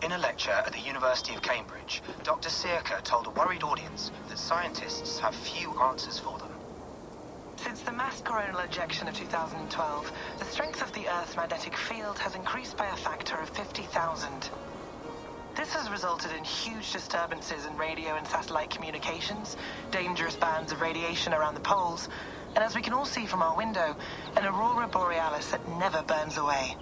In a lecture at the University of Cambridge, Dr. Searca told a worried audience that scientists have few answers for them. Since the mass coronal ejection of 2012, the strength of the Earth's magnetic field has increased by a factor of 50,000. This has resulted in huge disturbances in radio and satellite communications, dangerous bands of radiation around the poles, and as we can all see from our window, an aurora borealis that never burns away.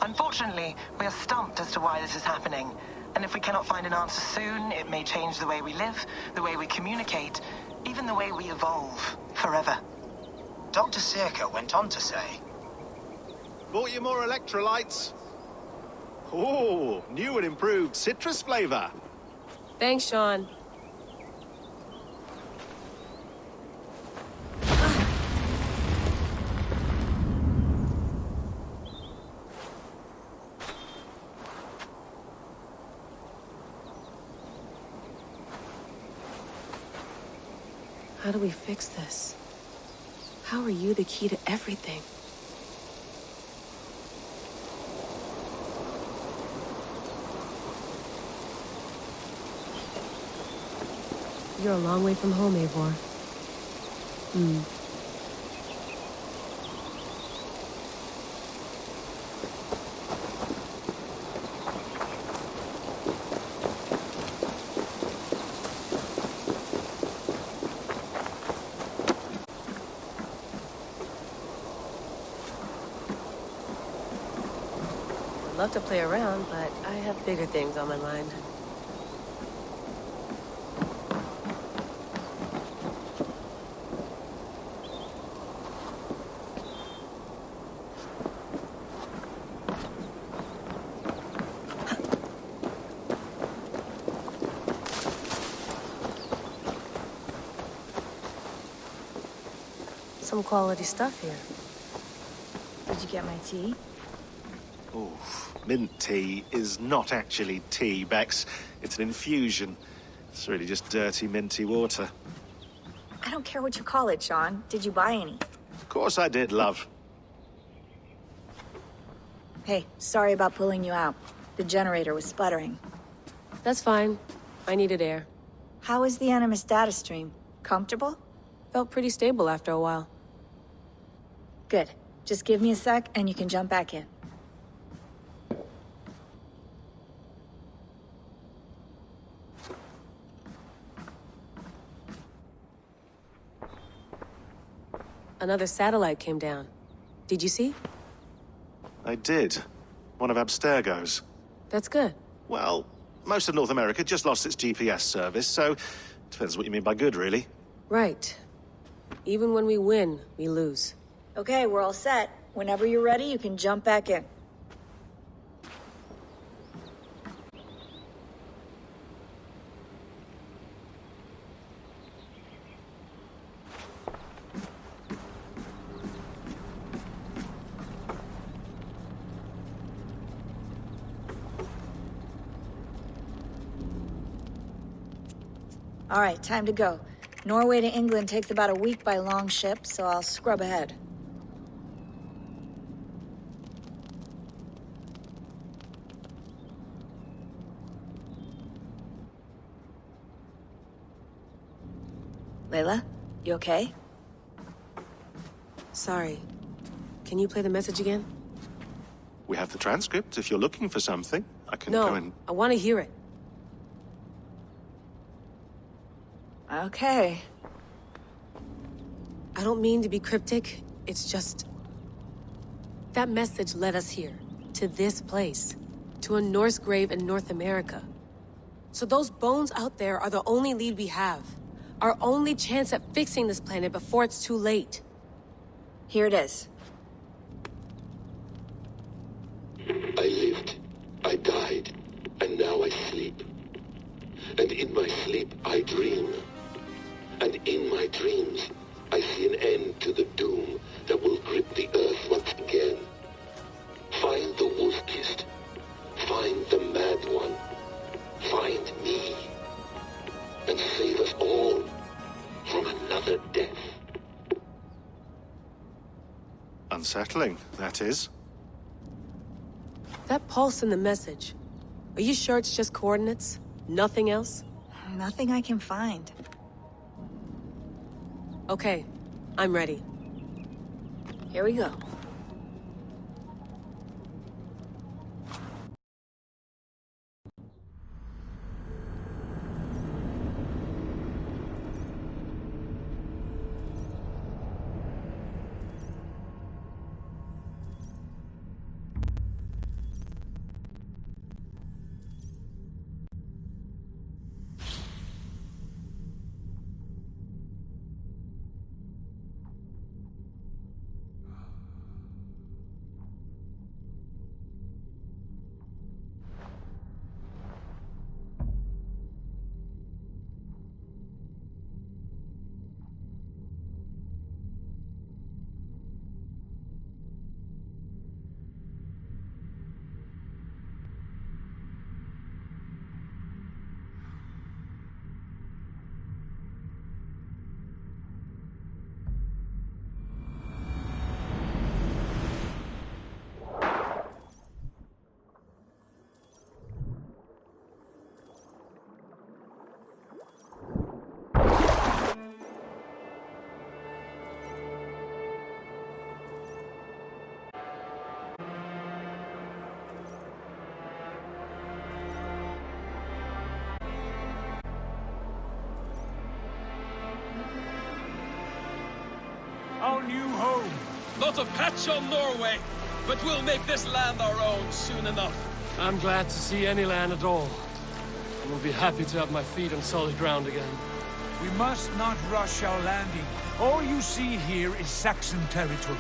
Unfortunately, we are stumped as to why this is happening, and if we cannot find an answer soon, it may change the way we live, the way we communicate, even the way we evolve, forever. Dr. Searca went on to say, Bought you more electrolytes? Oh, new and improved citrus flavor. Thanks, Sean. How do we fix this? How are you the key to everything? You're a long way from home, Eivor. I'd love to play around, but I have bigger things on my mind. Some quality stuff here. Did you get my tea? Oof. Mint tea is not actually tea, Bex. It's an infusion. It's really just dirty, minty water. I don't care what you call it, Sean. Did you buy any? Of course I did, love. Hey, sorry about pulling you out. The generator was sputtering. That's fine. I needed air. How is the Animus data stream? Comfortable? Felt pretty stable after a while. Good. Just give me a sec and you can jump back in. Another satellite came down. Did you see? I did. One of Abstergo's. That's good. Well, most of North America just lost its GPS service, so depends what you mean by good, really. Right. Even when we win, we lose. Okay, we're all set. Whenever you're ready, you can jump back in. All right, time to go. Norway to England takes about a week by long ship, so I'll scrub ahead. Layla, you okay? Sorry. Can you play the message again? We have the transcript. If you're looking for something, I can No, go and... I want to hear it. Okay. I don't mean to be cryptic. It's just... that message led us here. To this place. To a Norse grave in North America. So those bones out there are the only lead we have. Our only chance at fixing this planet before it's too late. Here it is. I lived, I died, and now I sleep. And in my sleep I dream. And in my dreams I see an end to the doom that will grip the earth once again. Find the wolf-kissed. Find the mad one. Find me. And save us all from another death. Unsettling, that is. That pulse in the message. Are you sure it's just coordinates? Nothing else? Nothing I can find. Okay, I'm ready. Here we go. Our new home. Not a patch on Norway, but we'll make this land our own soon enough. I'm glad to see any land at all. I will be happy to have my feet on solid ground again. We must not rush our landing. All you see here is Saxon territory.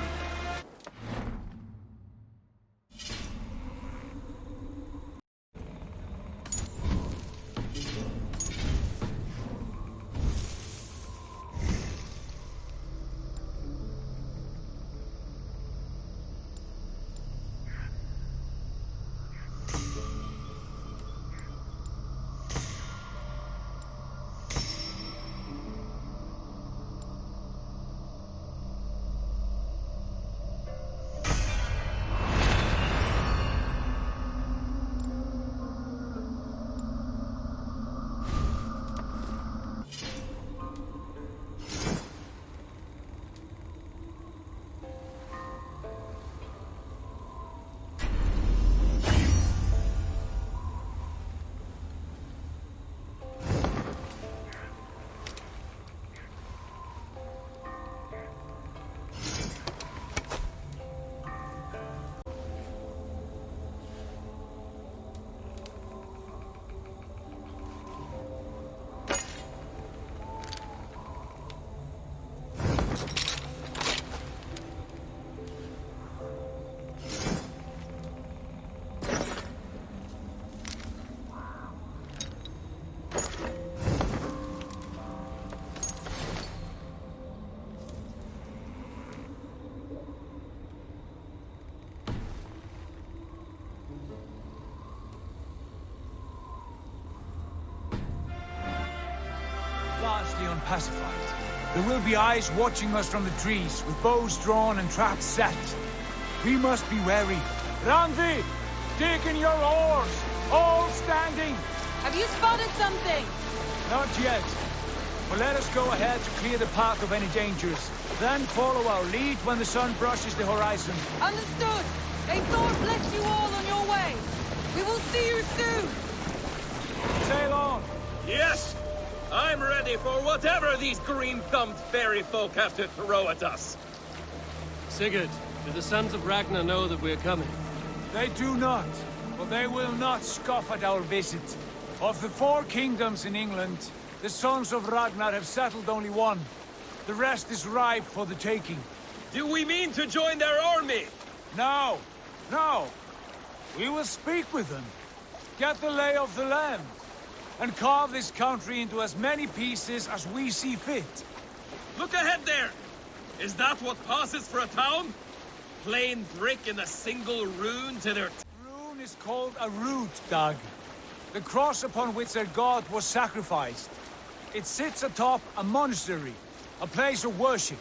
Largely unpacified. There will be eyes watching us from the trees, with bows drawn and traps set. We must be wary. Randi! Dig in your oars! All standing! Have you spotted something? Not yet. But let us go ahead to clear the path of any dangers. Then follow our lead when the sun brushes the horizon. Understood. May Thor bless you all on your way. We will see you soon. Sail on! Yes! I'm ready for whatever these green-thumbed fairy folk have to throw at us. Sigurd, do the sons of Ragnar know that we're coming? They do not, but they will not scoff at our visit. Of the 4 kingdoms in England, the sons of Ragnar have settled only one. The rest is ripe for the taking. Do we mean to join their army? No, no. We will speak with them, get the lay of the land, and carve this country into as many pieces as we see fit. Look ahead there! Is that what passes for a town? Plain brick in a single rune to their... Rune is called a root, Dag. The cross upon which their god was sacrificed. It sits atop a monastery, a place of worship.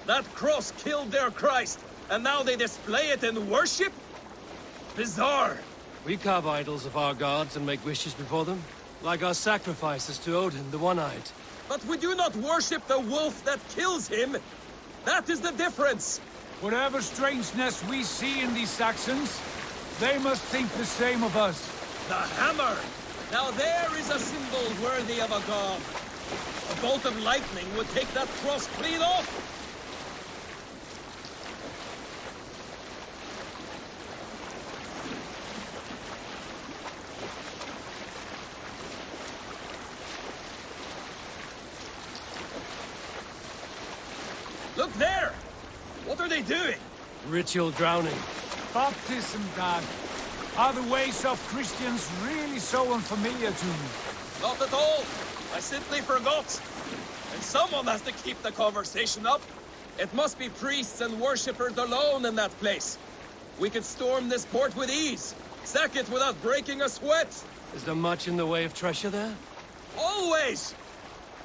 That cross killed their Christ, and now they display it in worship? Bizarre! We carve idols of our gods and make wishes before them, like our sacrifices to Odin, the One-Eyed. But we do not worship the wolf that kills him. That is the difference. Whatever strangeness we see in these Saxons, they must think the same of us. The hammer! Now there is a symbol worthy of a god. A bolt of lightning would take that cross clean off. Look there! What are they doing? Ritual drowning. Baptism, Dad. Are the ways of Christians really so unfamiliar to you? Not at all. I simply forgot. And someone has to keep the conversation up. It must be priests and worshippers alone in that place. We could storm this port with ease. Sack it without breaking a sweat. Is there much in the way of treasure there? Always!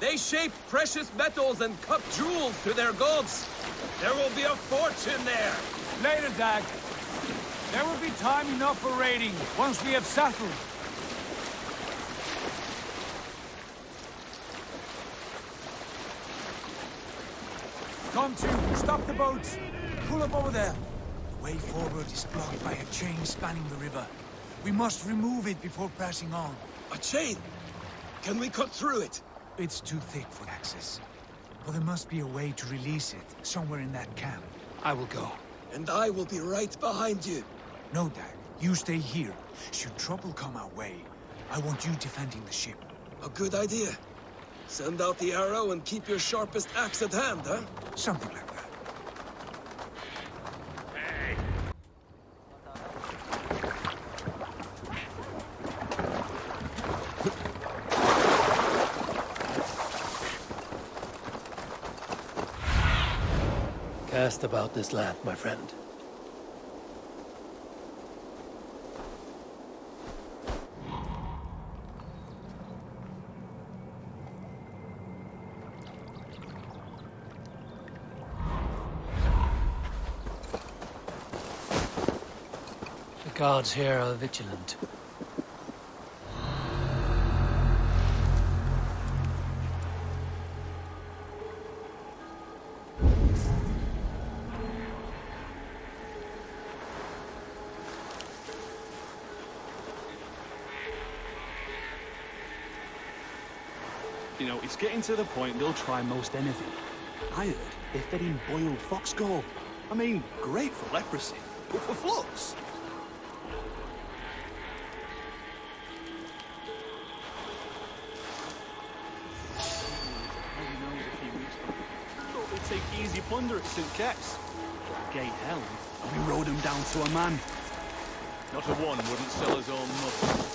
They shape precious metals and cut jewels to their gods. There will be a fortune there. Later, Dag. There will be time enough for raiding, once we have settled. Come to, stop the boats. Pull up over there. The way forward is blocked by a chain spanning the river. We must remove it before pressing on. A chain? Can we cut through it? It's too thick for access. But there must be a way to release it, somewhere in that camp. I will go. And I will be right behind you. No, Dag. You stay here. Should trouble come our way, I want you defending the ship. A good idea. Send out the arrow and keep your sharpest axe at hand, huh? Something like that. Cast about this land, my friend. The guards here are vigilant. You know, it's getting to the point they'll try most anything. I heard they're fed him boiled fox gall. I mean, great for leprosy, but for flux. Thought they'd take easy plunder at St. Ket's. Gate held, and we rode him down to a man. Not a one wouldn't sell his own mother.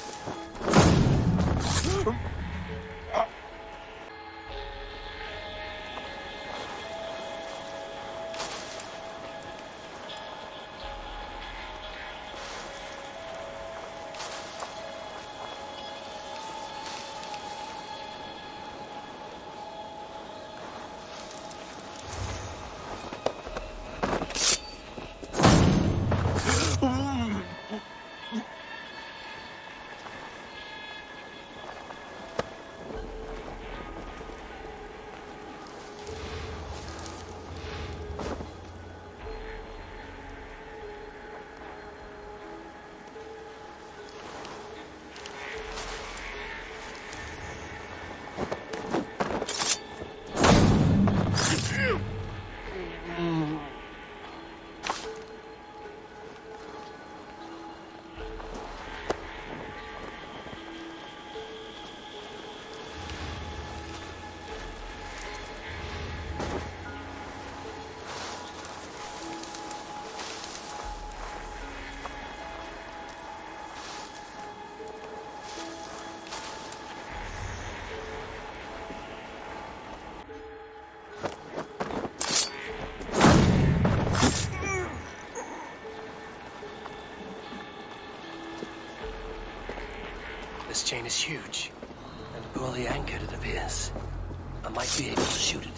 This chain is huge, and poorly anchored it appears. I might be able to shoot it.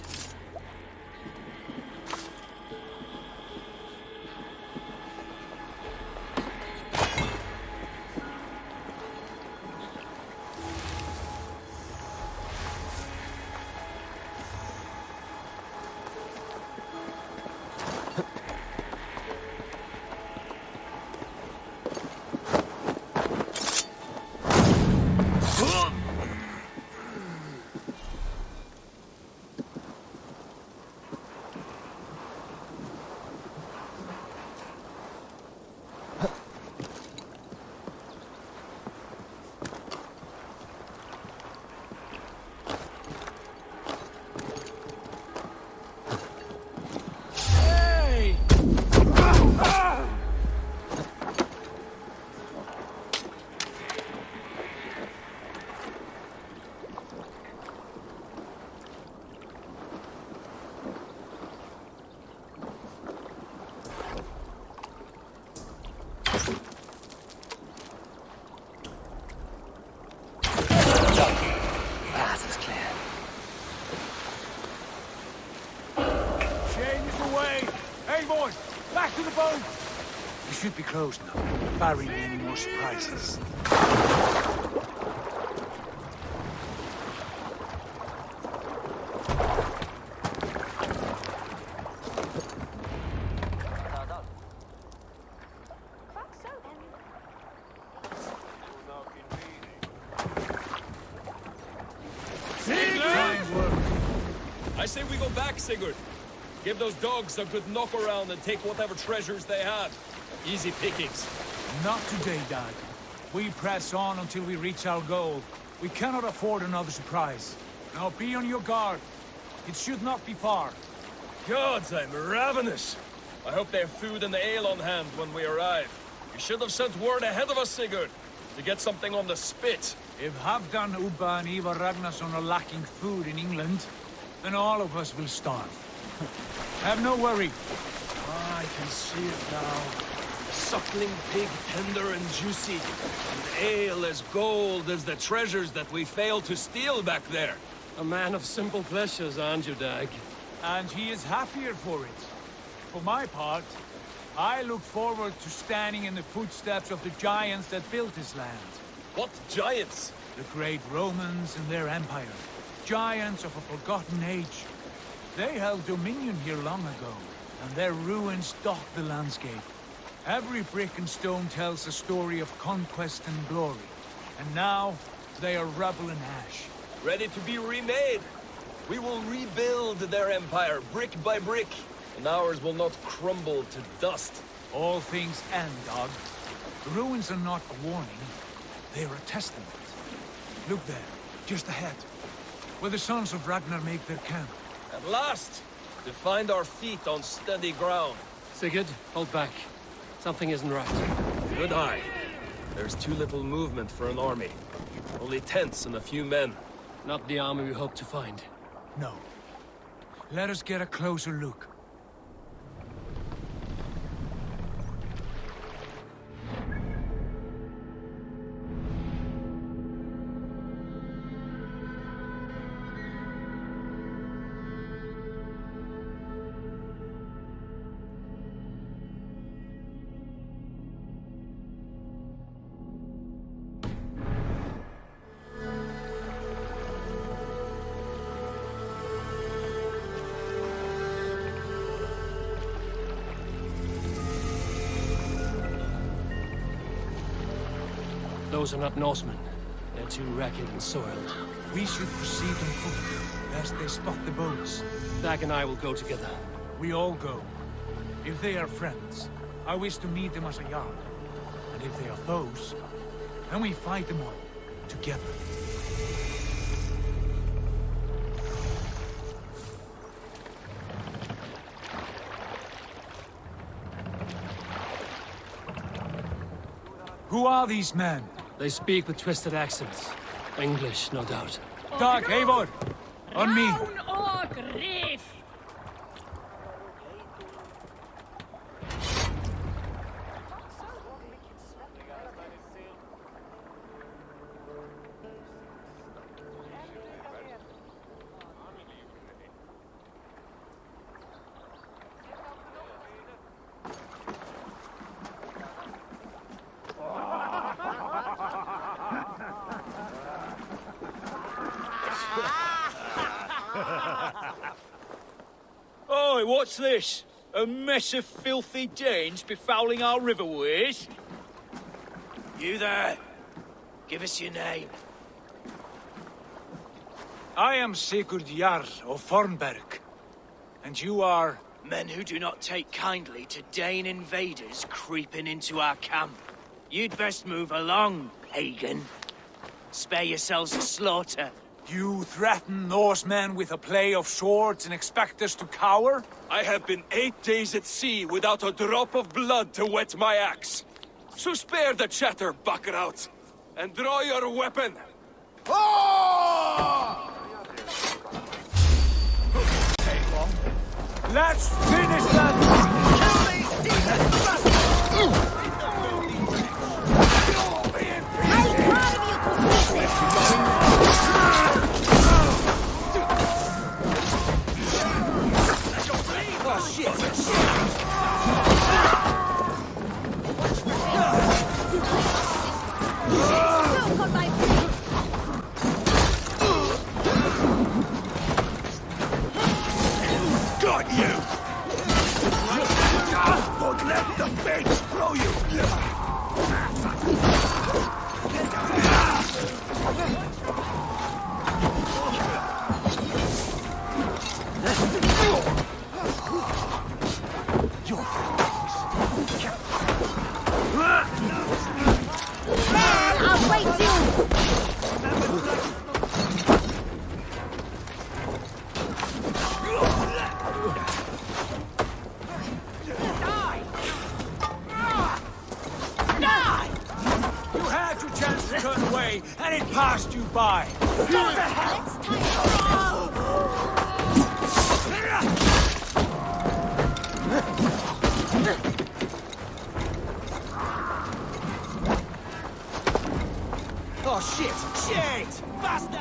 Path is clear. Shane is away! Hey, boys! Back to the boat! We should be close now, barring any more surprises. I say we go back, Sigurd. Give those dogs a good knock around and take whatever treasures they have. Easy pickings. Not today, Dad. We press on until we reach our goal. We cannot afford another surprise. Now be on your guard. It should not be far. Gods, I'm ravenous. I hope they have food and ale on hand when we arrive. You should have sent word ahead of us, Sigurd, to get something on the spit. If Halfdan, Ubba and Ivar Ragnarsson are lacking food in England, then all of us will starve. Have no worry. Ah, I can see it now. A suckling pig, tender and juicy. And ale as gold as the treasures that we failed to steal back there. A man of simple pleasures, aren't you, Dag? And he is happier for it. For my part, I look forward to standing in the footsteps of the giants that built this land. What giants? The great Romans and their empire. Giants of a forgotten age. They held dominion here long ago, and their ruins dot the landscape. Every brick and stone tells a story of conquest and glory. And now, they are rubble and ash. Ready to be remade. We will rebuild their empire, brick by brick, and ours will not crumble to dust. All things end, Dog. The ruins are not a warning. They are a testament. Look there, just ahead, where the sons of Ragnar make their camp. At last, to find our feet on steady ground. Sigurd, hold back. Something isn't right. Good eye. There's too little movement for an army. Only tents and a few men. Not the army we hope to find. No. Let us get a closer look. Those are not Norsemen. They're too ragged and soiled. We should proceed on foot, lest they spot the boats. Dag and I will go together. We all go. If they are friends, I wish to meet them as a yard. And if they are foes, then we fight them all, together. Who are these men? They speak with twisted accents. English, no doubt. Dag, Eivor! On me! Oi, what's this? A mess of filthy Danes befouling our riverways? You there? Give us your name. I am Sigurd Jarl of Fornberg. And you are? Men who do not take kindly to Dane invaders creeping into our camp. You'd best move along, pagan. Spare yourselves the slaughter. You threaten Norsemen with a play of swords and expect us to cower? I have been 8 days at sea without a drop of blood to wet my axe. So spare the chatter, Buckerout, and draw your weapon. Let's finish that! Kill these demons! And it passed you by. Oh shit! Shit! Faster!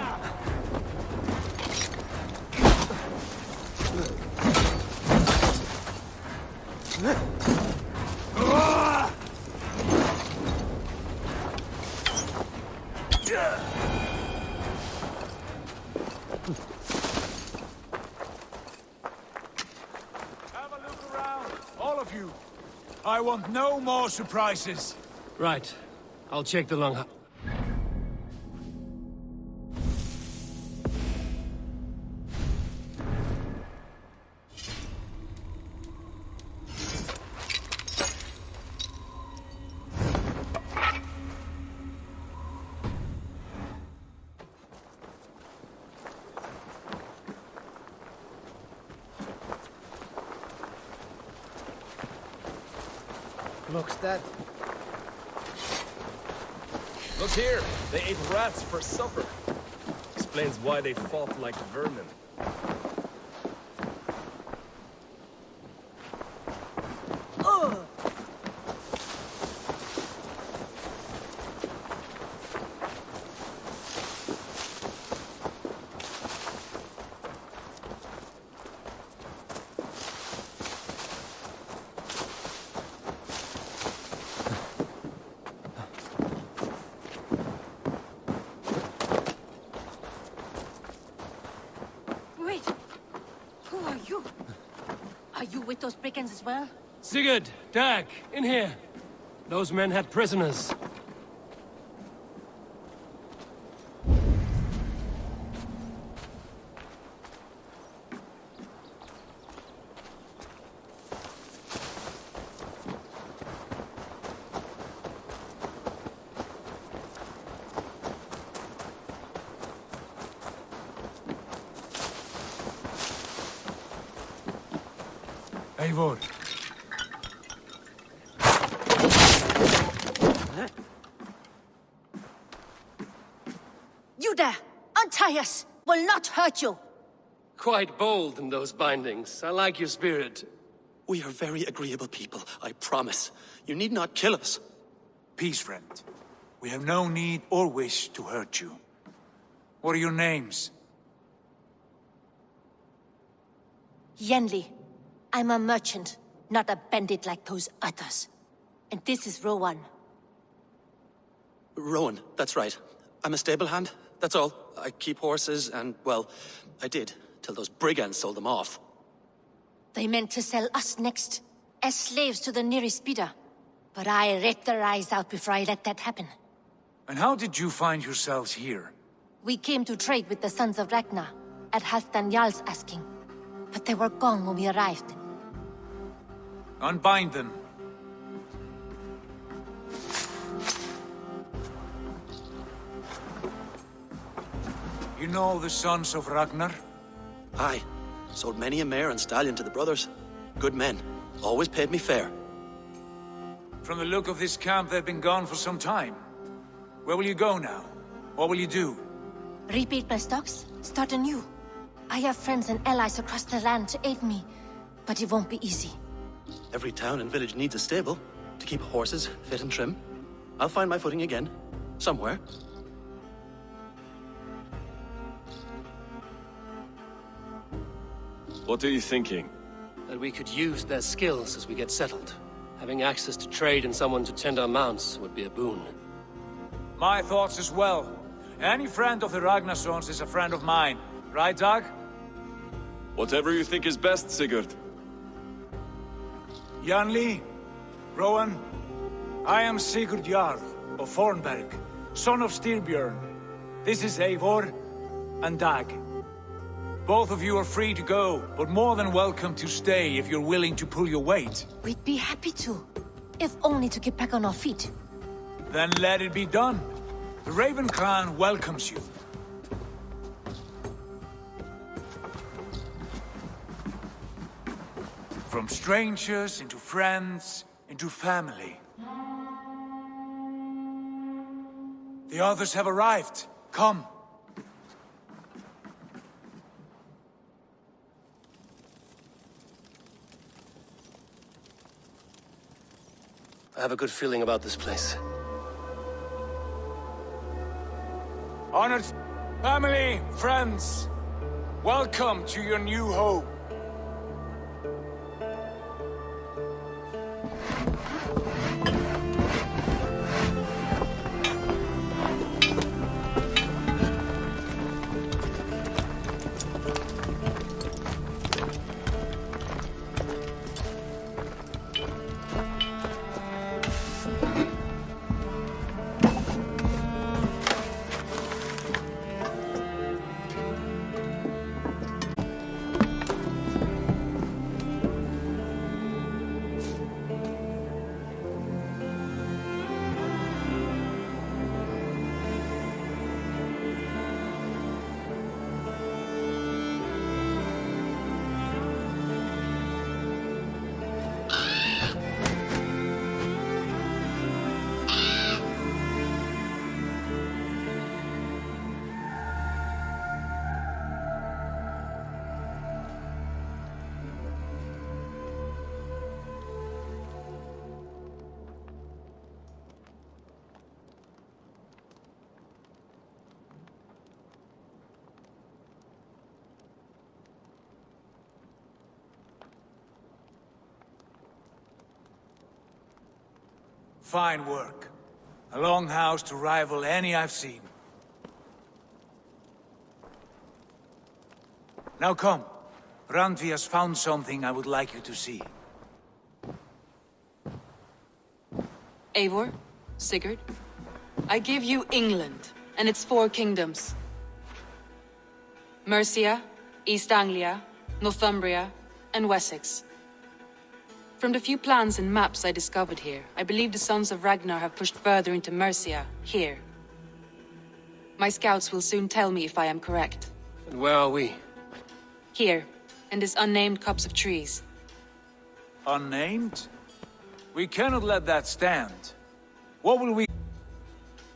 Have a look around, all of you. I want no more surprises. Right. I'll check the long... Looks dead. Look here! They ate rats for supper. Explains why they fought like vermin. Wait! Who are you? Are you with those brigands as well? Sigurd, Dag, in here. Those men had prisoners. Eivor. You there! Untie us! Will not hurt you! Quite bold in those bindings. I like your spirit. We are very agreeable people, I promise. You need not kill us. Peace, friend. We have no need or wish to hurt you. What are your names? Yenli. I'm a merchant, not a bandit like those others. And this is Rowan. Rowan, that's right. I'm a stable hand, that's all. I keep horses and, well, I did, till those brigands sold them off. They meant to sell us next, as slaves to the nearest bidder. But I ripped their eyes out before I let that happen. And how did you find yourselves here? We came to trade with the Sons of Ragnar, at Halfdan Jarl's asking. But they were gone when we arrived. Unbind them. You know the Sons of Ragnar? Aye. Sold many a mare and stallion to the brothers. Good men. Always paid me fair. From the look of this camp, they've been gone for some time. Where will you go now? What will you do? Rebuild my stocks, start anew. I have friends and allies across the land to aid me, but it won't be easy. Every town and village needs a stable to keep horses fit and trim. I'll find my footing again. Somewhere. What are you thinking? That we could use their skills as we get settled. Having access to trade and someone to tend our mounts would be a boon. My thoughts as well. Any friend of the Ragnarsons is a friend of mine. Right, Dag? Whatever you think is best, Sigurd. Yanli? Rowan? I am Sigurd Jarl of Fornberg, son of Styrbjörn. This is Eivor and Dag. Both of you are free to go, but more than welcome to stay if you're willing to pull your weight. We'd be happy to, if only to get back on our feet. Then let it be done. The Raven Clan welcomes you. From strangers into friends, into family. The others have arrived. Come. I have a good feeling about this place. Honored family, friends, welcome to your new home. Fine work. A longhouse to rival any I've seen. Now come. Randvi has found something I would like you to see. Eivor, Sigurd, I give you England and its 4 kingdoms. Mercia, East Anglia, Northumbria, and Wessex. From the few plans and maps I discovered here, I believe the Sons of Ragnar have pushed further into Mercia, here. My scouts will soon tell me if I am correct. And where are we? Here, in this unnamed copse of trees. Unnamed? We cannot let that stand. What will we...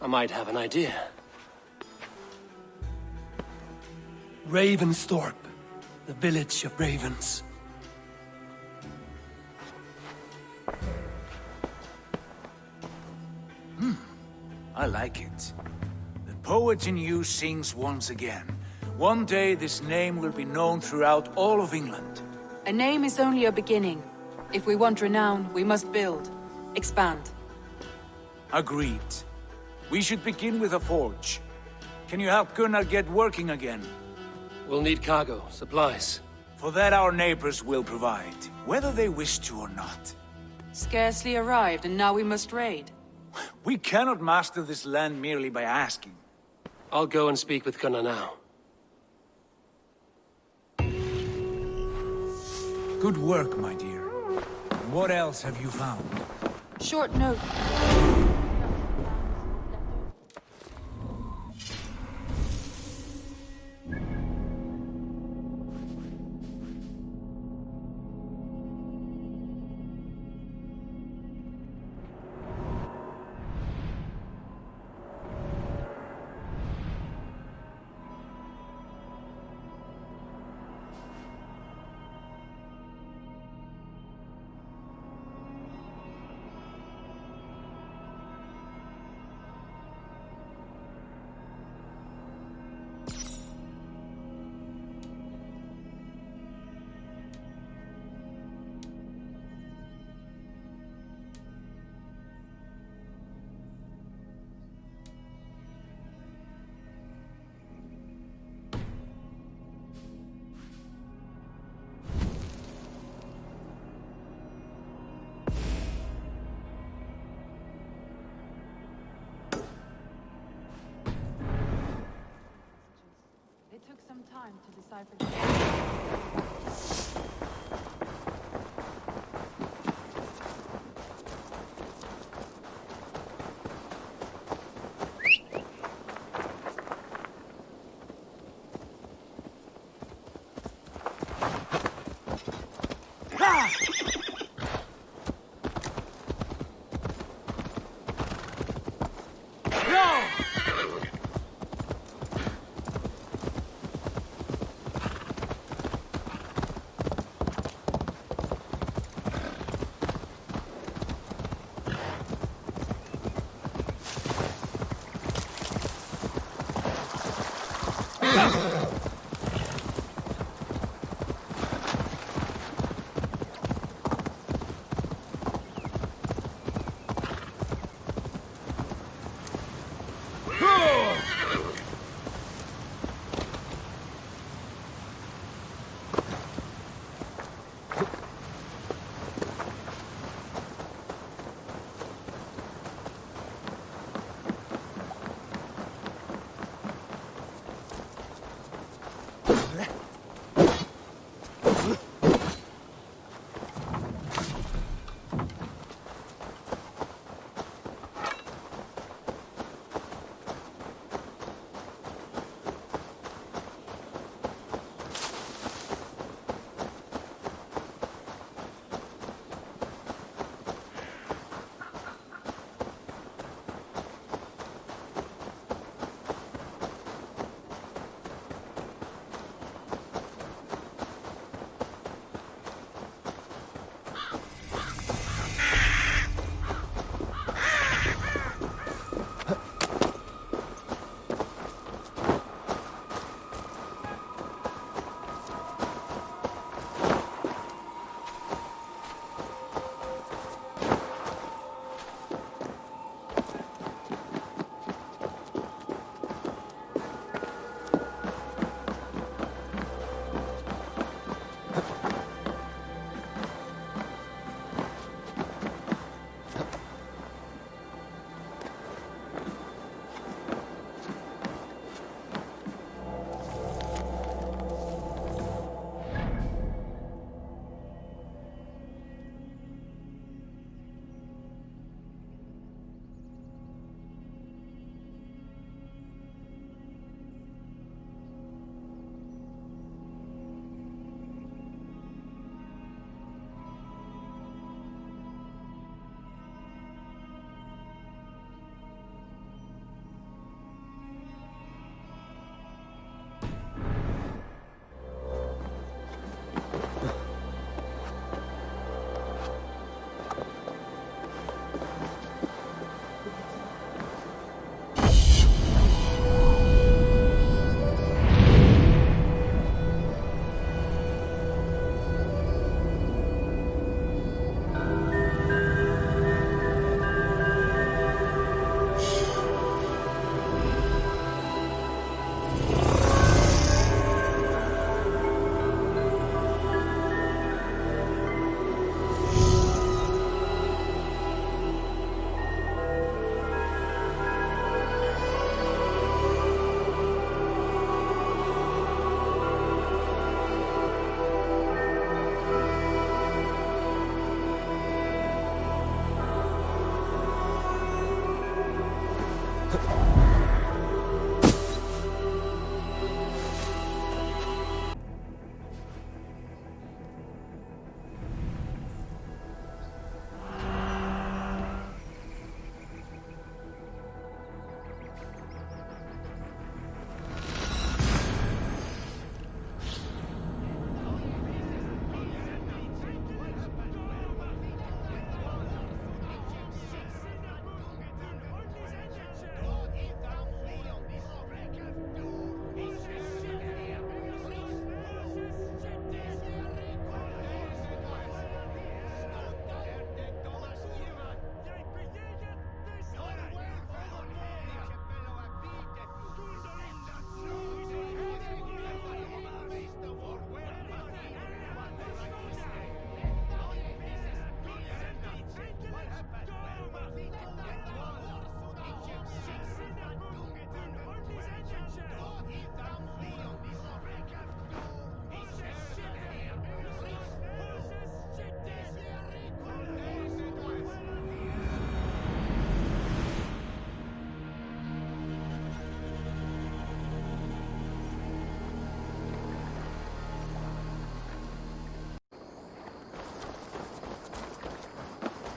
I might have an idea. Ravensthorpe, the village of ravens. I like it. The poet in you sings once again. One day this name will be known throughout all of England. A name is only a beginning. If we want renown, we must build, expand. Agreed. We should begin with a forge. Can you help Gunnar get working again? We'll need cargo, supplies. For that our neighbors will provide, whether they wish to or not. Scarcely arrived, and now we must raid. We cannot master this land merely by asking. I'll go and speak with Gunnar now. Good work, my dear. What else have you found? Short note. time to decipher the...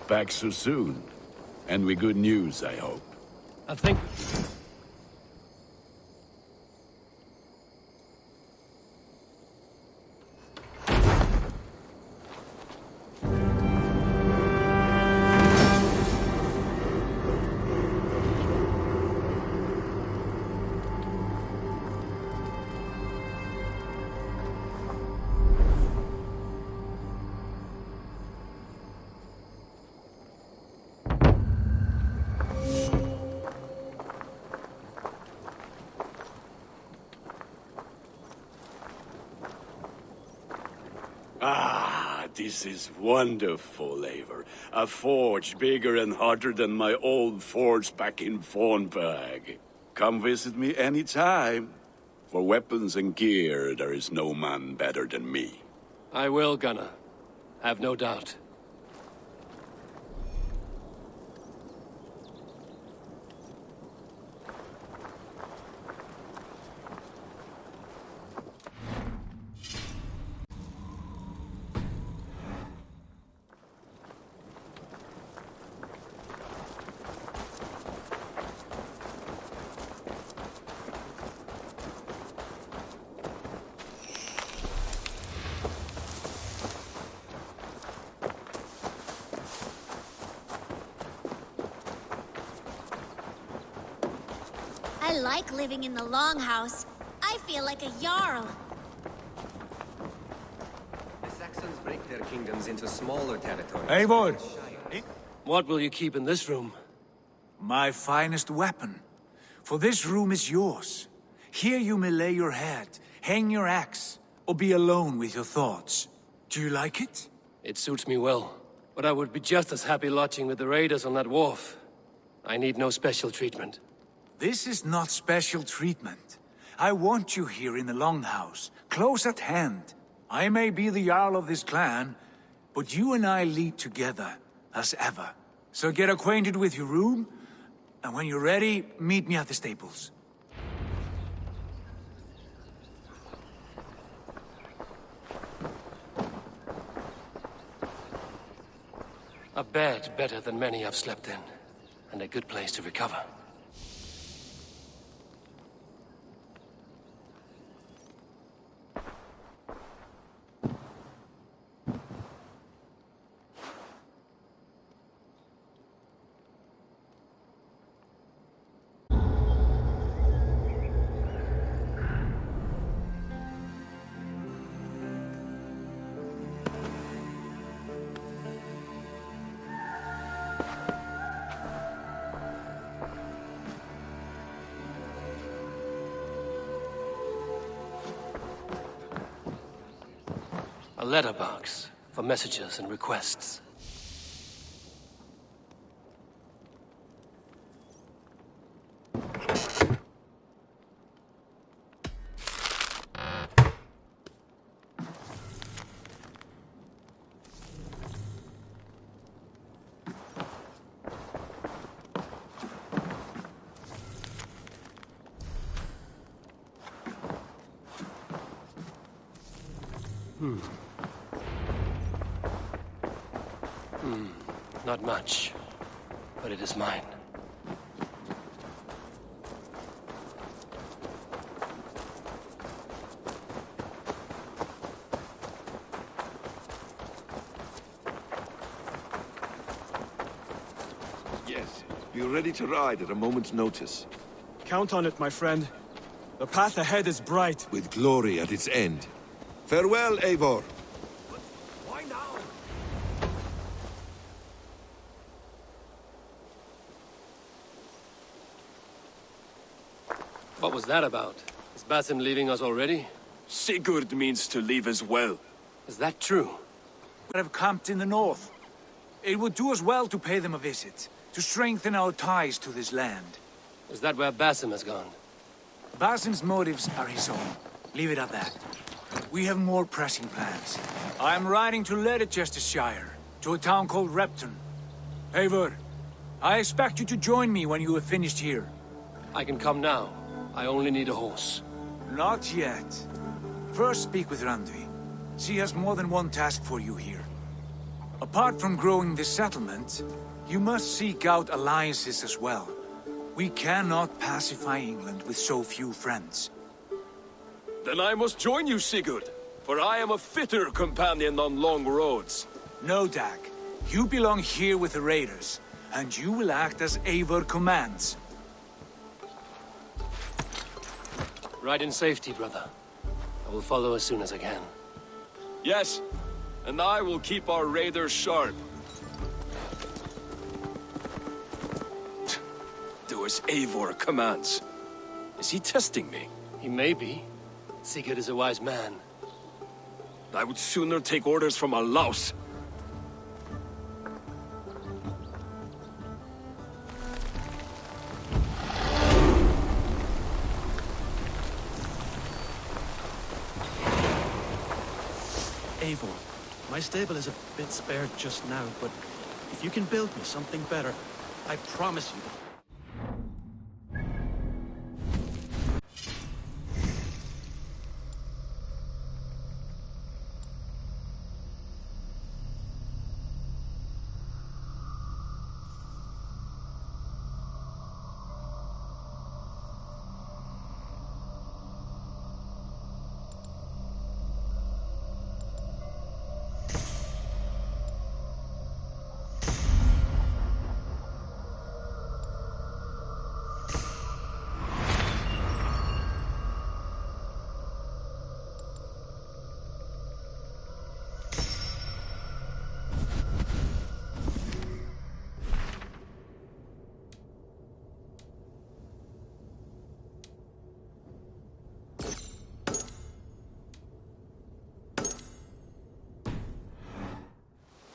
Back so soon. And with good news, I hope. I think... This is wonderful, Eivor. A forge bigger and hotter than my old forge back in Fornburg. Come visit me anytime. For weapons and gear, there is no man better than me. I will, Gunnar. Have no doubt. I like living in the Longhouse. I feel like a Jarl. The Saxons break their kingdoms into smaller territories. Eivor! What will you keep in this room? My finest weapon. For this room is yours. Here you may lay your head, hang your axe, or be alone with your thoughts. Do you like it? It suits me well. But I would be just as happy lodging with the raiders on that wharf. I need no special treatment. This is not special treatment. I want you here in the Longhouse, close at hand. I may be the Jarl of this clan, but you and I lead together, as ever. So get acquainted with your room, and when you're ready, meet me at the stables. A bed better than many I've slept in, and a good place to recover. A letterbox for messages and requests. Not much, but it is mine. Yes, be ready to ride at a moment's notice. Count on it, my friend. The path ahead is bright. With glory at its end. Farewell, Eivor. Why now? What was that about? Is Basim leaving us already? Sigurd means to leave as well. Is that true? We have camped in the north. It would do us well to pay them a visit, to strengthen our ties to this land. Is that where Basim has gone? Basim's motives are his own. Leave it at that. We have more pressing plans. I am riding to Leicestershire, to a town called Repton. Eivor, I expect you to join me when you have finished here. I can come now. I only need a horse. Not yet. First speak with Randvi. She has more than one task for you here. Apart from growing this settlement, you must seek out alliances as well. We cannot pacify England with so few friends. Then I must join you, Sigurd, for I am a fitter companion on long roads. No, Dag. You belong here with the raiders, and you will act as Eivor commands. Ride in safety, brother. I will follow as soon as I can. Yes, and I will keep our raiders sharp. Do as Eivor commands. Is he testing me? He may be. Sigurd is a wise man. I would sooner take orders from a louse. Eivor, my stable is a bit spared just now, but if you can build me something better, I promise you.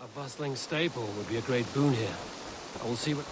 A bustling stable would be a great boon here. I will see what...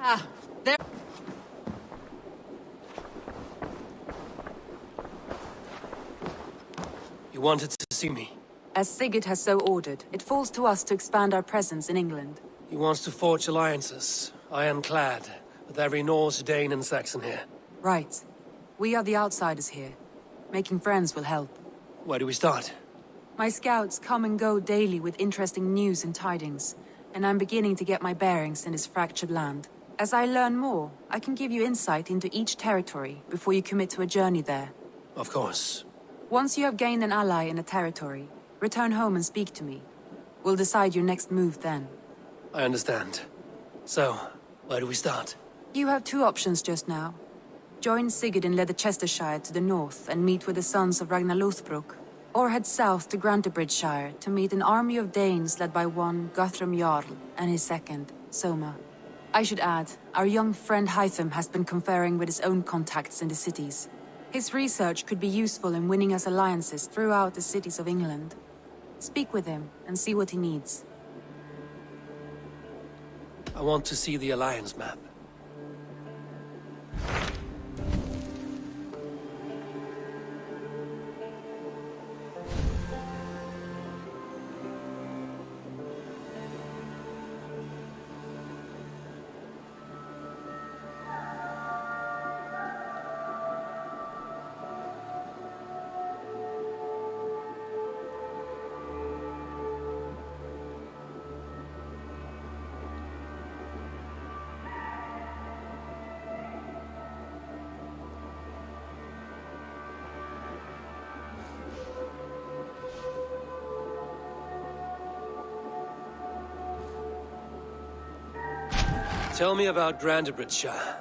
Ah, there... You wanted to see me? As Sigurd has so ordered, it falls to us to expand our presence in England. He wants to forge alliances, ironclad, with every Norse, Dane and Saxon here. Right. We are the outsiders here. Making friends will help. Where do we start? My scouts come and go daily with interesting news and tidings, and I'm beginning to get my bearings in this fractured land. As I learn more, I can give you insight into each territory before you commit to a journey there. Of course. Once you have gained an ally in a territory, return home and speak to me. We'll decide your next move then. I understand. So, where do we start? You have two options just now. Join Sigurd in Leicestershire to the north and meet with the sons of Ragnar Lothbrok, or head south to Grantebridgeshire to meet an army of Danes led by one Guthrum Jarl and his second, Soma. I should add, our young friend Hytham has been conferring with his own contacts in the cities. His research could be useful in winning us alliances throughout the cities of England. Speak with him and see what he needs. I want to see the alliance map. Tell me about Grantebridgeshire.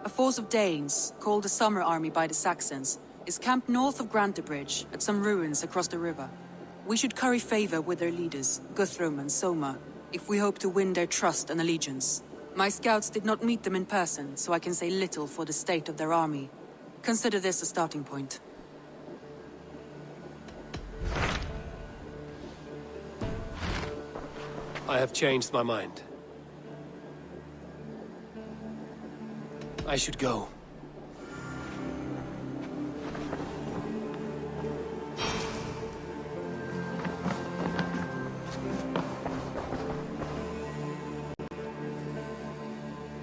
A force of Danes, called the Summer Army by the Saxons, is camped north of Grantebridge at some ruins across the river. We should curry favor with their leaders, Guthrum and Soma, if we hope to win their trust and allegiance. My scouts did not meet them in person, so I can say little for the state of their army. Consider this a starting point. I have changed my mind. I should go.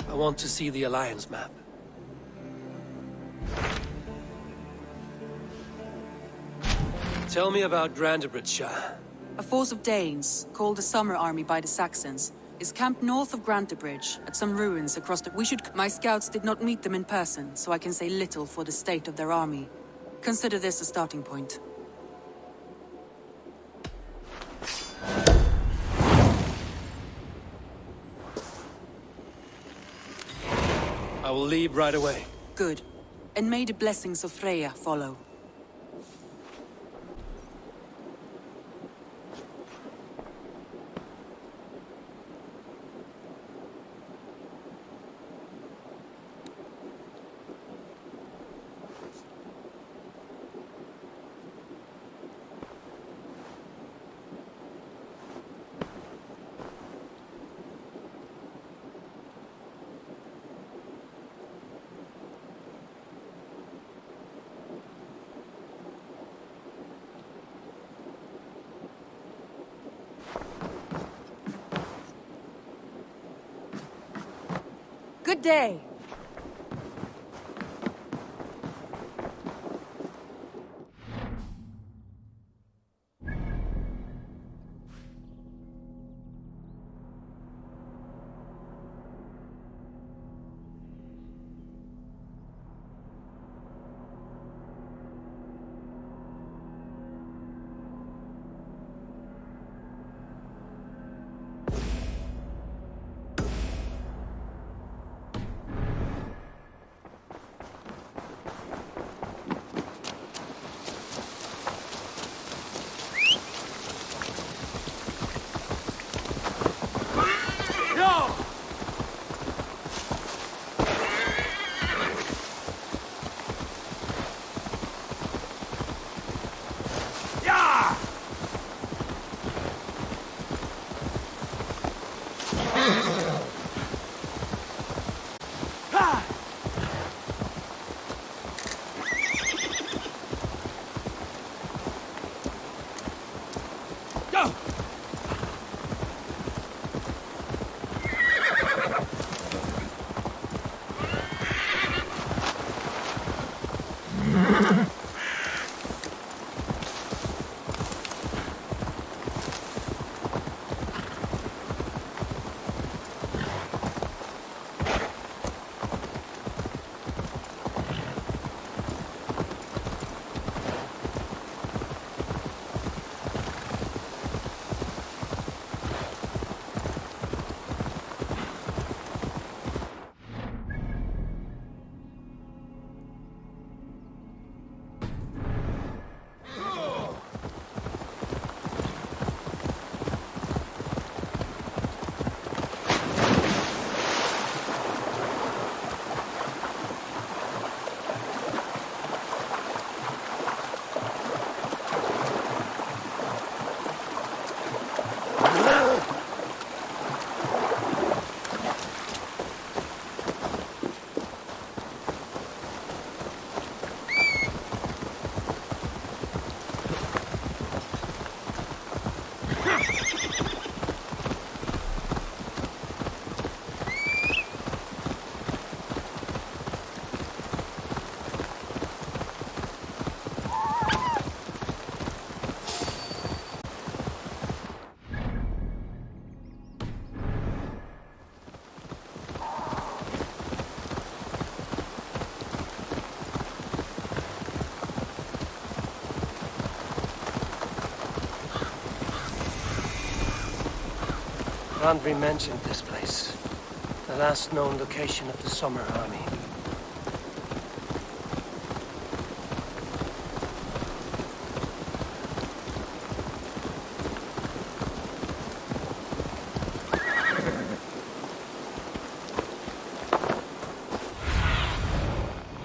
I want to see the Alliance map. Tell me about Grantebridgeshire. A force of Danes, called the Summer Army by the Saxons, is camped north of Grantebridge, at some ruins across the... My scouts did not meet them in person, so I can say little for the state of their army. Consider this a starting point. I will leave right away. Good. And may the blessings of Freya follow. Good day. Randvi mentioned this place. The last known location of the Summer Army.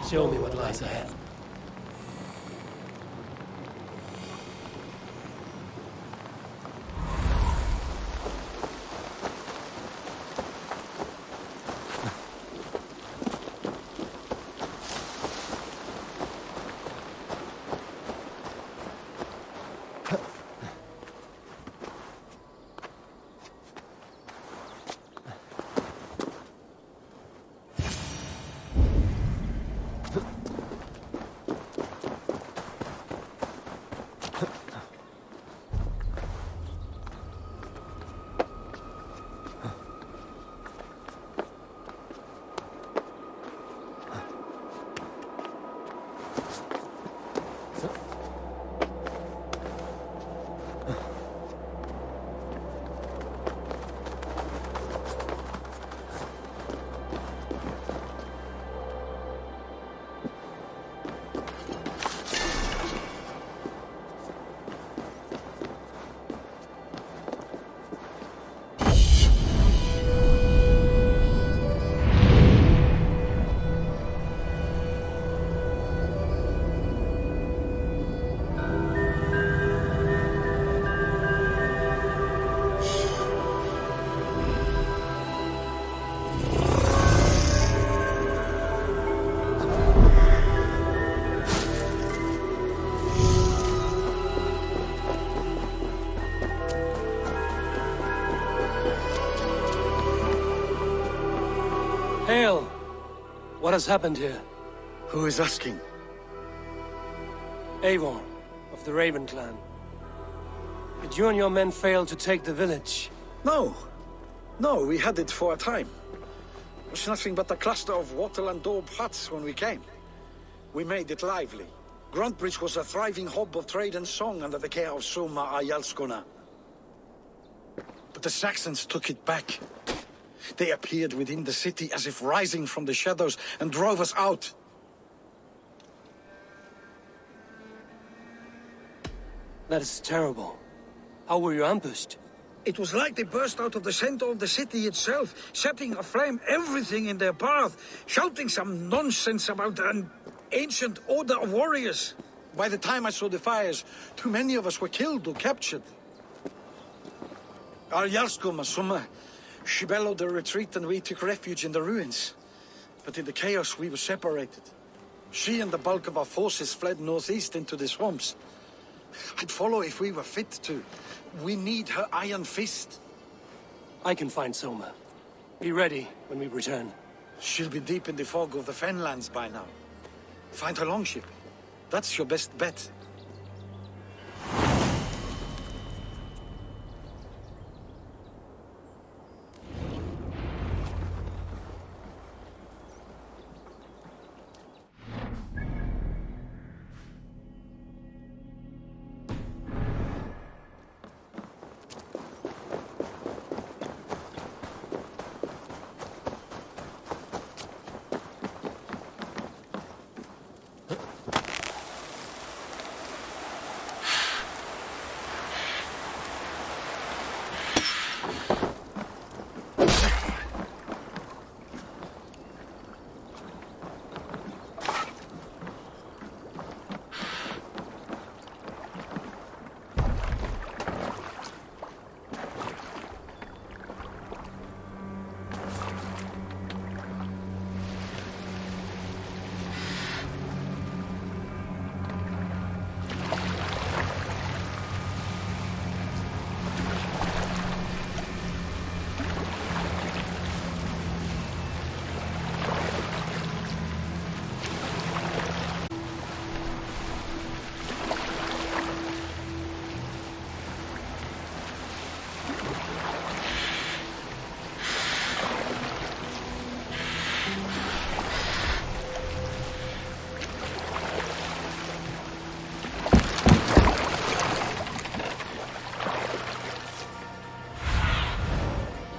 Show me what lies ahead. Hail! What has happened here? Who is asking? Eivor, of the Raven clan. Did you and your men fail to take the village? No. No, we had it for a time. It was nothing but a cluster of wattle and daub huts when we came. We made it lively. Gruntbridge was a thriving hub of trade and song under the care of Soma Ayalskona. But the Saxons took it back. They appeared within the city as if rising from the shadows and drove us out. That is terrible. How were you ambushed? It was like they burst out of the center of the city itself, setting aflame everything in their path, shouting some nonsense about an ancient order of warriors. By the time I saw the fires, too many of us were killed or captured. Our Yarskoma, Soma, she bellowed a retreat and we took refuge in the ruins. But in the chaos we were separated. She and the bulk of our forces fled northeast into the swamps. I'd follow if we were fit to. We need her iron fist. I can find Soma. Be ready when we return. She'll be deep in the fog of the Fenlands by now. Find her longship. That's your best bet.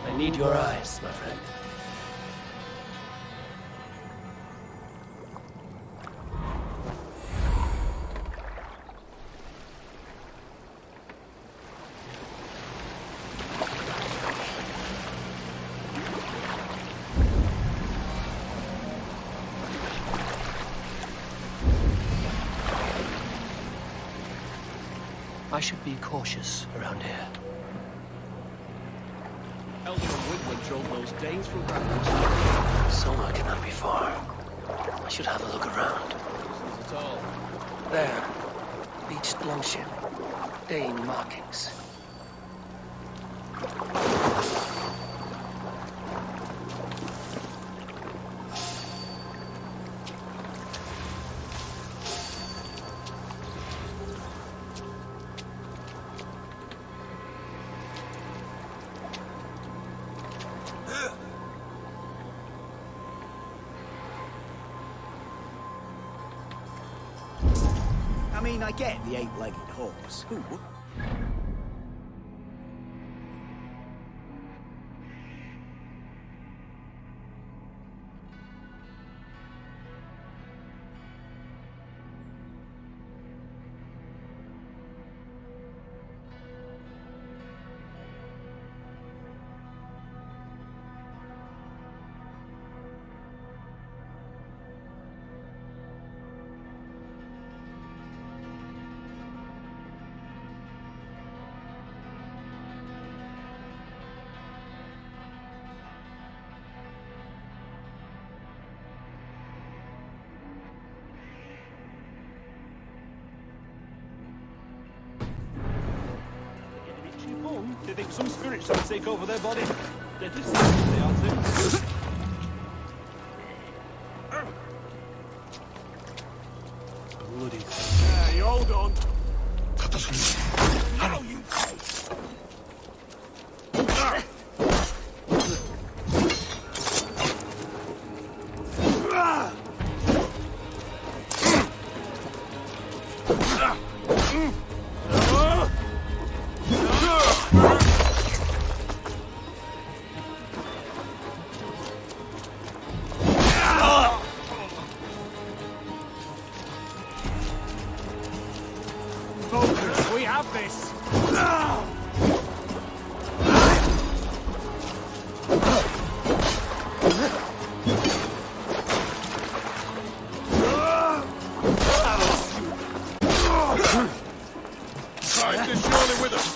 I need your eyes, my friend. I should be cautious around here. Elder Whitwood drove those Danes from Ragnar. Somewhere cannot be far. I should have a look around. At all. There. Beached longship. Dane markings. I mean, I get the eight-legged horse. Who would? They think some spirits shall take over their body. They're just they are too. Bloody. You hold on. Now you focus, we have this. Time is surely with us.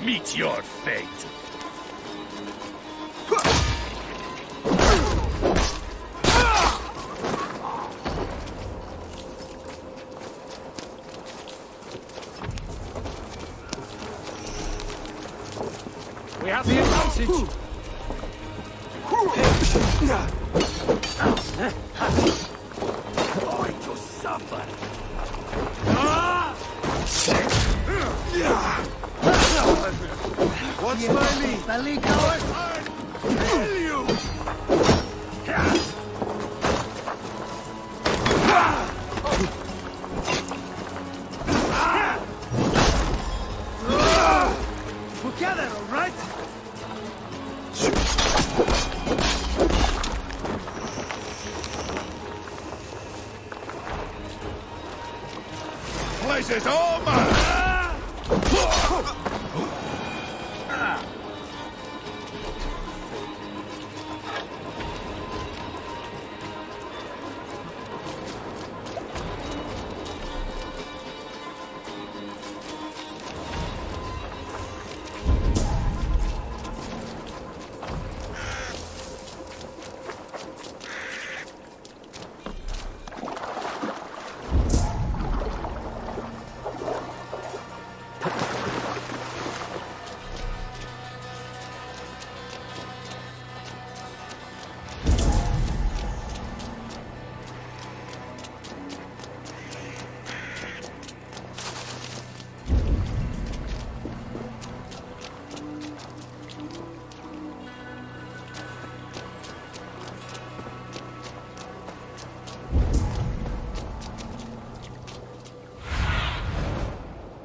Meet your fate. We have the advantage. Going to suffer. What's my lead? Belly coward! Kill you! Together, all right? Place is all mine!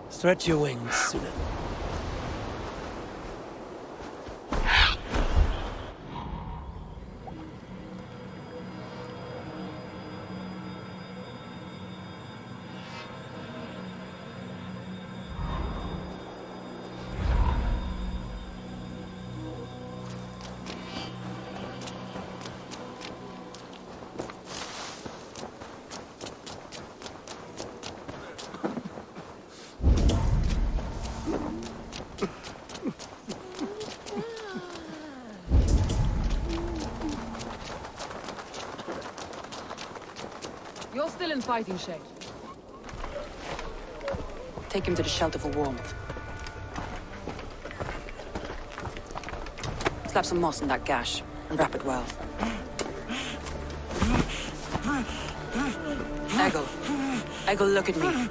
Stretch your wings, Sunan. You're still in fighting shape. Take him to the shelter for warmth. Slap some moss in that gash, and wrap it well. Eggle, look at me.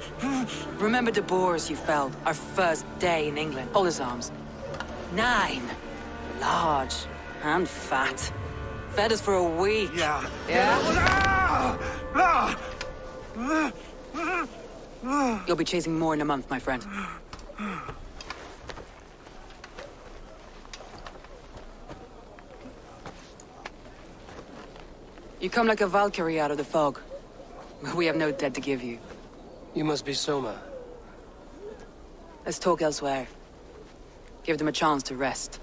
Remember the boars you felled, our first day in England? Hold his arms. 9. Large and fat. Fed us for a week. Yeah? You'll be chasing more in a month, my friend. You come like a Valkyrie out of the fog. We have no debt to give you. You must be Soma. Let's talk elsewhere. Give them a chance to rest.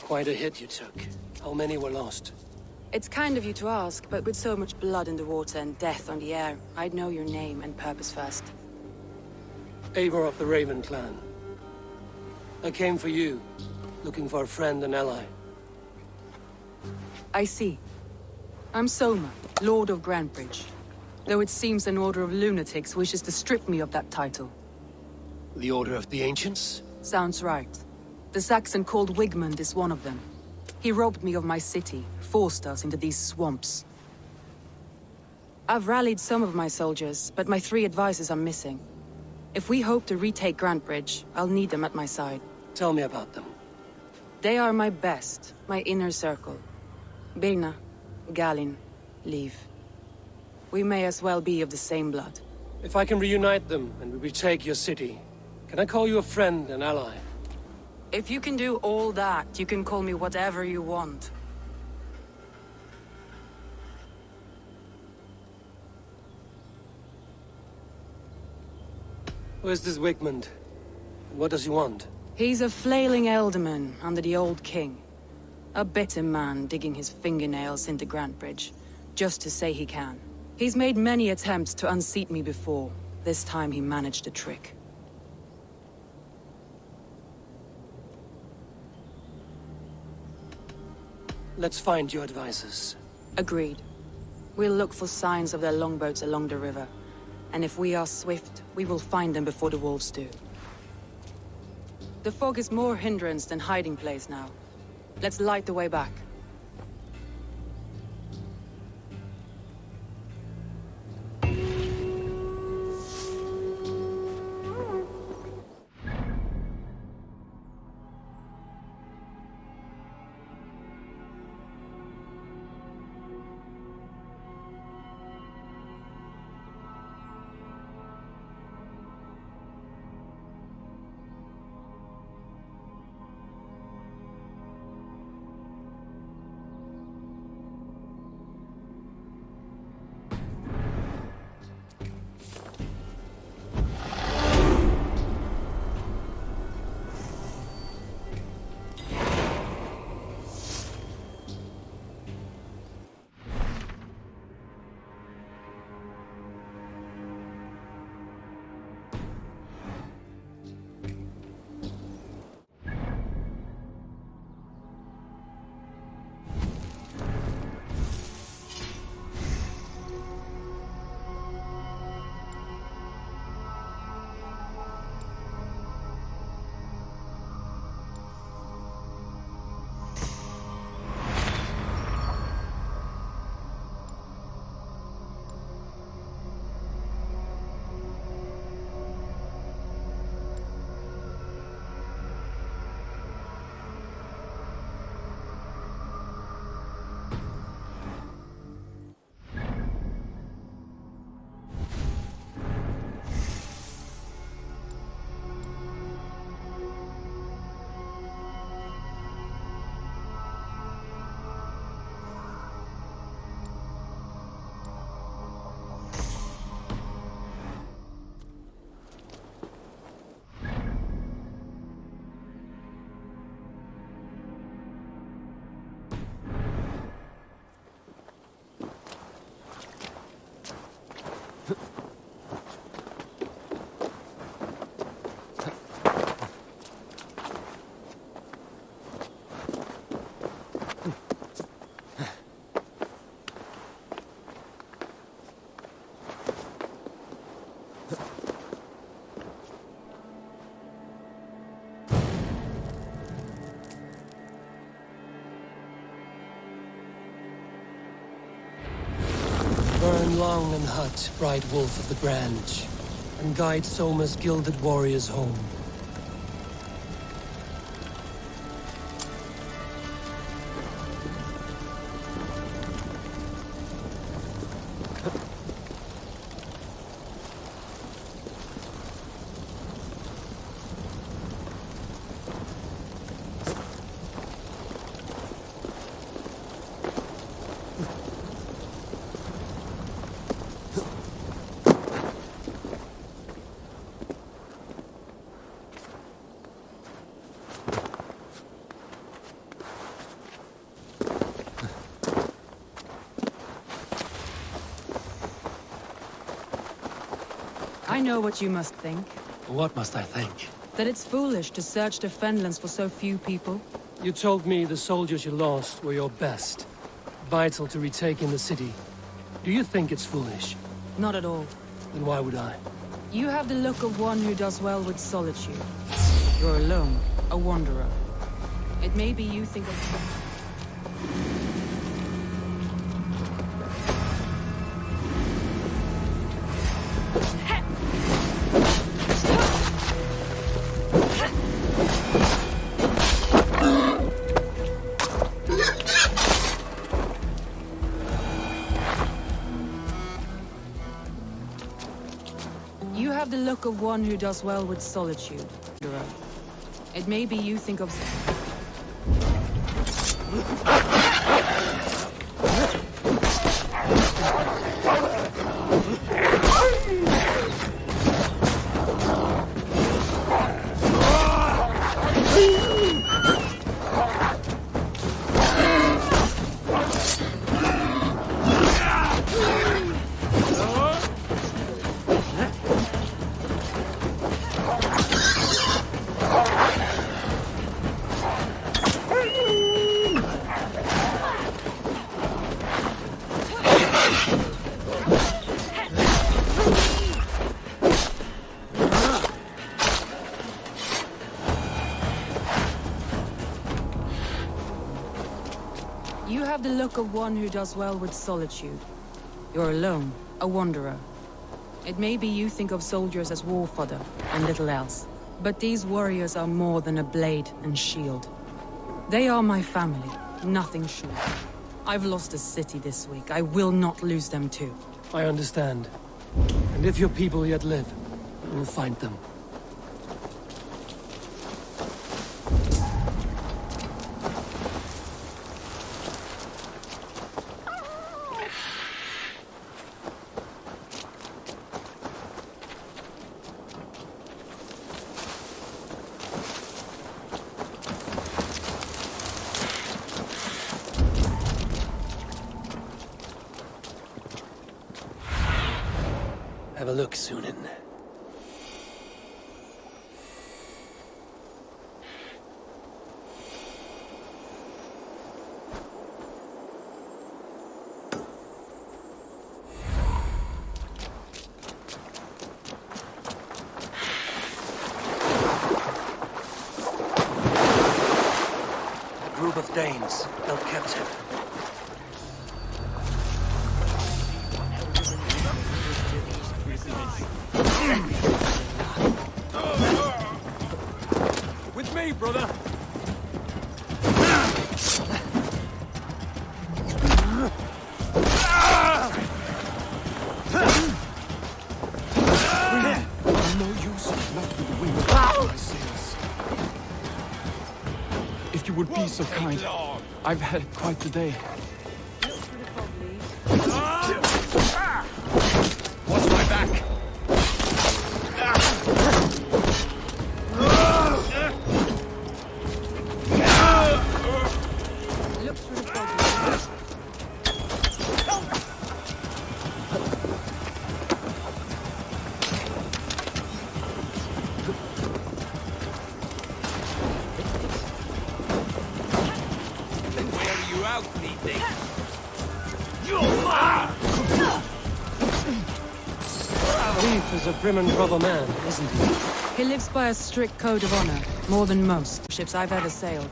Quite a hit you took. How many were lost? It's kind of you to ask, but with so much blood in the water and death on the air, I'd know your name and purpose first. Eivor of the Raven clan. I came for you, looking for a friend and ally. I see. I'm Soma, Lord of Grantbridge. Though it seems an order of lunatics wishes to strip me of that title. The Order of the Ancients? Sounds right. The Saxon called Wigmund is one of them. He robbed me of my city, forced us into these swamps. I've rallied some of my soldiers, but my 3 advisors are missing. If we hope to retake Grantbridge, I'll need them at my side. Tell me about them. They are my best, my inner circle. Birna, Galin, Liv. We may as well be of the same blood. If I can reunite them and we retake your city, can I call you a friend and ally? If you can do all that, you can call me whatever you want. Where's this Wigmund? What does he want? He's a flailing elderman under the old king. A bitter man digging his fingernails into Grantbridge, just to say he can. He's made many attempts to unseat me before. This time he managed a trick. Let's find your advisors. Agreed. We'll look for signs of their longboats along the river. And if we are swift, we will find them before the wolves do. The fog is more hindrance than hiding place now. Let's light the way back. Young and Hut, bright wolf of the branch, and guide Soma's gilded warriors home. I know what you must think. What must I think? That it's foolish to search the Fenlands for so few people. You told me the soldiers you lost were your best. Vital to retaking the city. Do you think it's foolish? Not at all. Then why would I? You have the look of one who does well with solitude. You're alone, a wanderer. It may be you think of... You have the look of one who does well with solitude. It may be you think of... You have the look of one who does well with solitude. You're alone, a wanderer. It may be you think of soldiers as war fodder and little else. But these warriors are more than a blade and shield. They are my family, nothing short. I've lost a city this week. I will not lose them too. I understand. And if your people yet live, we'll find them. Have a look, Sunan. A group of Danes held captive. With me, brother. No use left with the wind of my sails. If you would be so kind, I've had quite the day. Watch my back. Thief is a prim and proper man, isn't he? He lives by a strict code of honor, more than most ships I've ever sailed.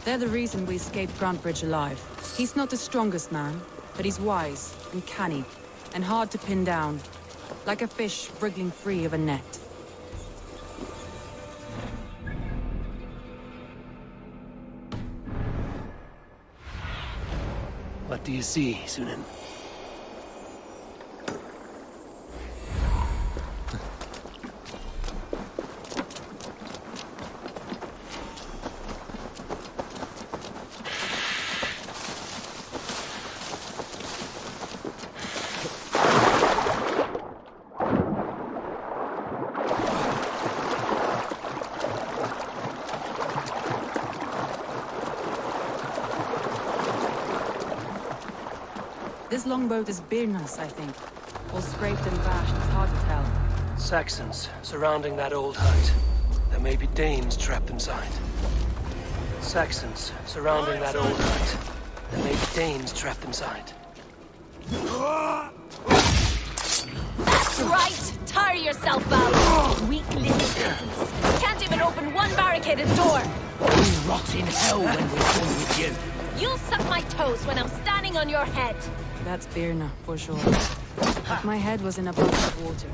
They're the reason we escaped Grantbridge alive. He's not the strongest man, but he's wise and canny. and hard to pin down, like a fish wriggling free of a net. What do you see, Sunan? This longboat is Birna's, I think. All scraped and bashed, it's hard to tell. Saxons surrounding that old hut. There may be Danes trapped inside. Saxons surrounding that old hut. There may be Danes trapped inside. That's right! Tire yourself out! Weak little things. Can't even open one barricaded door! We rot in hell when we're done with you. You'll suck my toes when I'm standing on your head! That's Birna, for sure. If my head was in a bucket of water.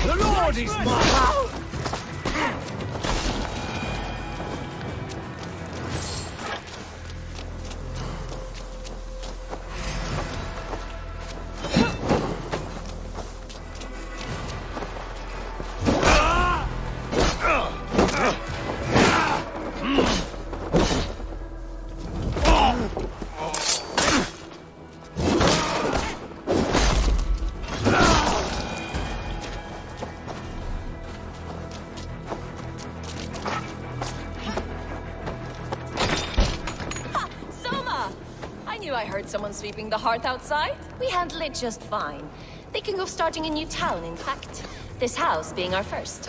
The Lord is mine! I heard someone sweeping the hearth outside. We handle it just fine. Thinking of starting a new town, in fact. This house being our first.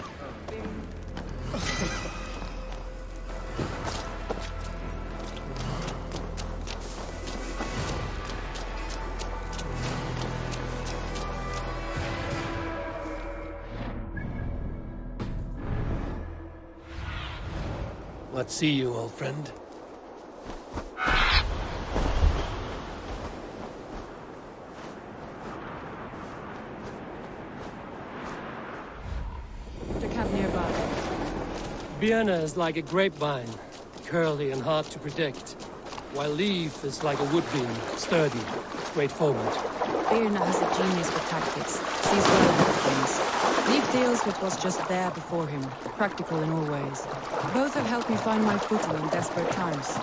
What see you, old friend? Birna is like a grapevine, curly and hard to predict, while Leaf is like a woodbeam, sturdy, straightforward. Birna has a genius for tactics, sees well with things. Leaf deals with what's just there before him, practical in all ways. Both have helped me find my footing in desperate times.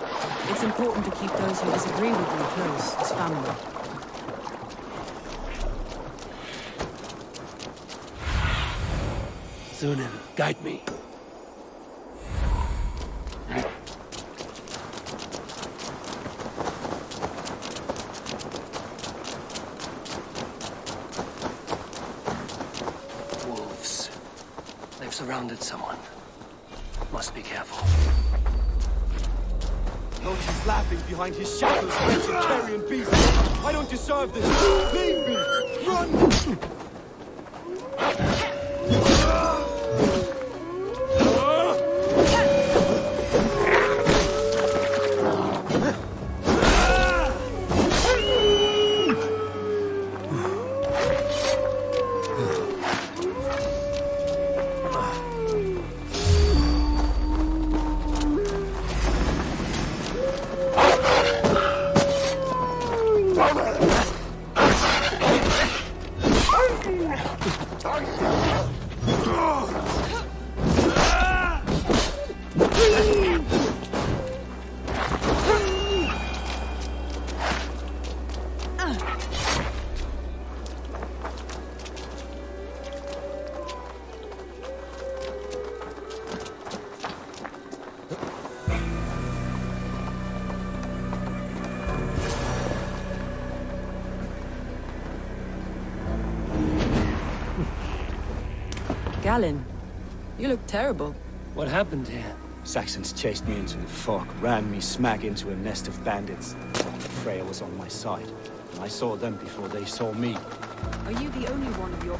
It's important to keep those who disagree with you close, as family. Sunan, guide me. Wolves. They've surrounded someone. Must be careful. Notice laughing behind his shadows, wretched carrion beast. I don't deserve this. Leave me! Run! Galen, you look terrible. What happened here? Saxons chased me into the fog, ran me smack into a nest of bandits. Freya was on my side. I saw them before they saw me. Are you the only one of your...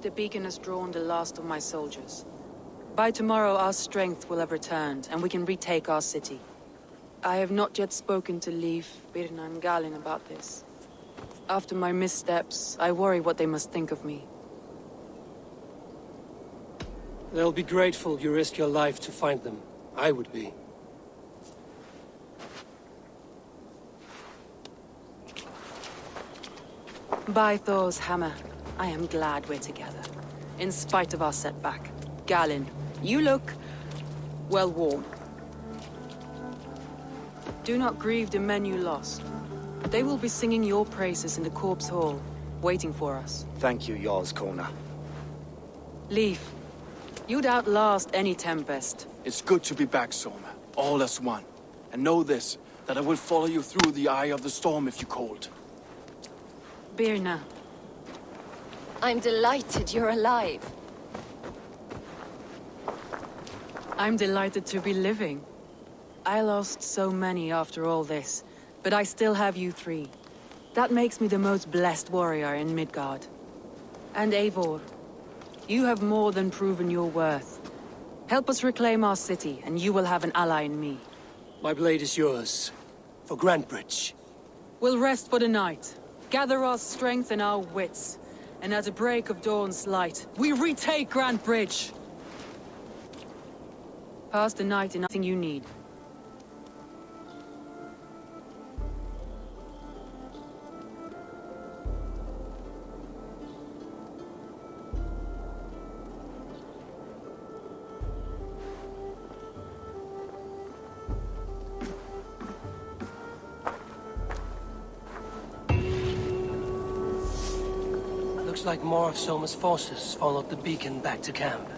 The beacon has drawn the last of my soldiers. By tomorrow, our strength will have returned, and we can retake our city. I have not yet spoken to Leif, Birna, and Galin about this. After my missteps, I worry what they must think of me. They'll be grateful you risked your life to find them. I would be. By Thor's hammer, I am glad we're together. In spite of our setback. Galin, you look, well, warm. Do not grieve the men you lost. They will be singing your praises in the Corpse Hall, waiting for us. Thank you, Jarl's Kona. Leif, you'd outlast any tempest. It's good to be back, Soma. All as one. And know this, that I will follow you through the eye of the storm if you called. Birna. I'm delighted you're alive. I'm delighted to be living. I lost so many after all this, but I still have you three. That makes me the most blessed warrior in Midgard. And Eivor, you have more than proven your worth. Help us reclaim our city, and you will have an ally in me. My blade is yours. For Grantebridge. We'll rest for the night. Gather our strength and our wits. And at the break of dawn's light, we retake Grantebridge! Pass the night in nothing you need. Looks like more of Soma's forces followed the beacon back to camp.